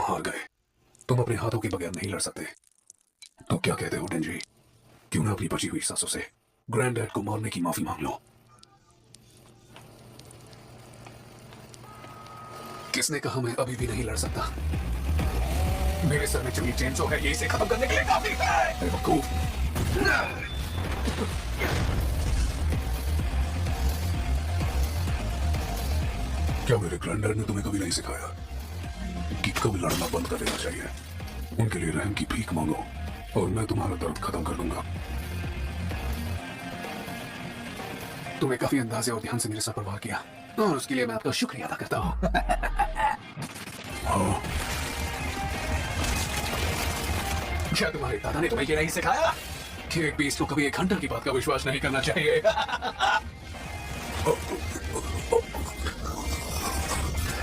हार गए। तुम अपने हाथों के बगैर नहीं लड़ सकते। तो क्या कहते हो डेंजी? क्यों ना अपनी बची हुई सांसों से ग्रैंडडैड को मारने की माफी मांग लो? किसने कहा मैं अभी भी नहीं लड़ सकता? मेरे सर में चुनी चेन जो है ये इसे खत्म करने के लिए काफी है। बेवकूफ। क्या मेरे ग्रैंडडैड ने तुम्हें कभी नहीं सिखाया कि कब लड़ना बंद कर देना चाहिए? उनके लिए रहम की भीख मांगो और मैं तुम्हारा दर्द खत्म कर दूंगा। तुमने काफी अंदाजे और ध्यान से मेरे साथ परवाह किया और उसके लिए मैं आपका शुक्रिया अदा करता हूँ। हाँ। क्या तुम्हारे दादा ने तुम्हें ये नहीं सिखाया कि एक बीस्ट को कभी एक हंटर की बात का विश्वास नहीं करना चाहिए?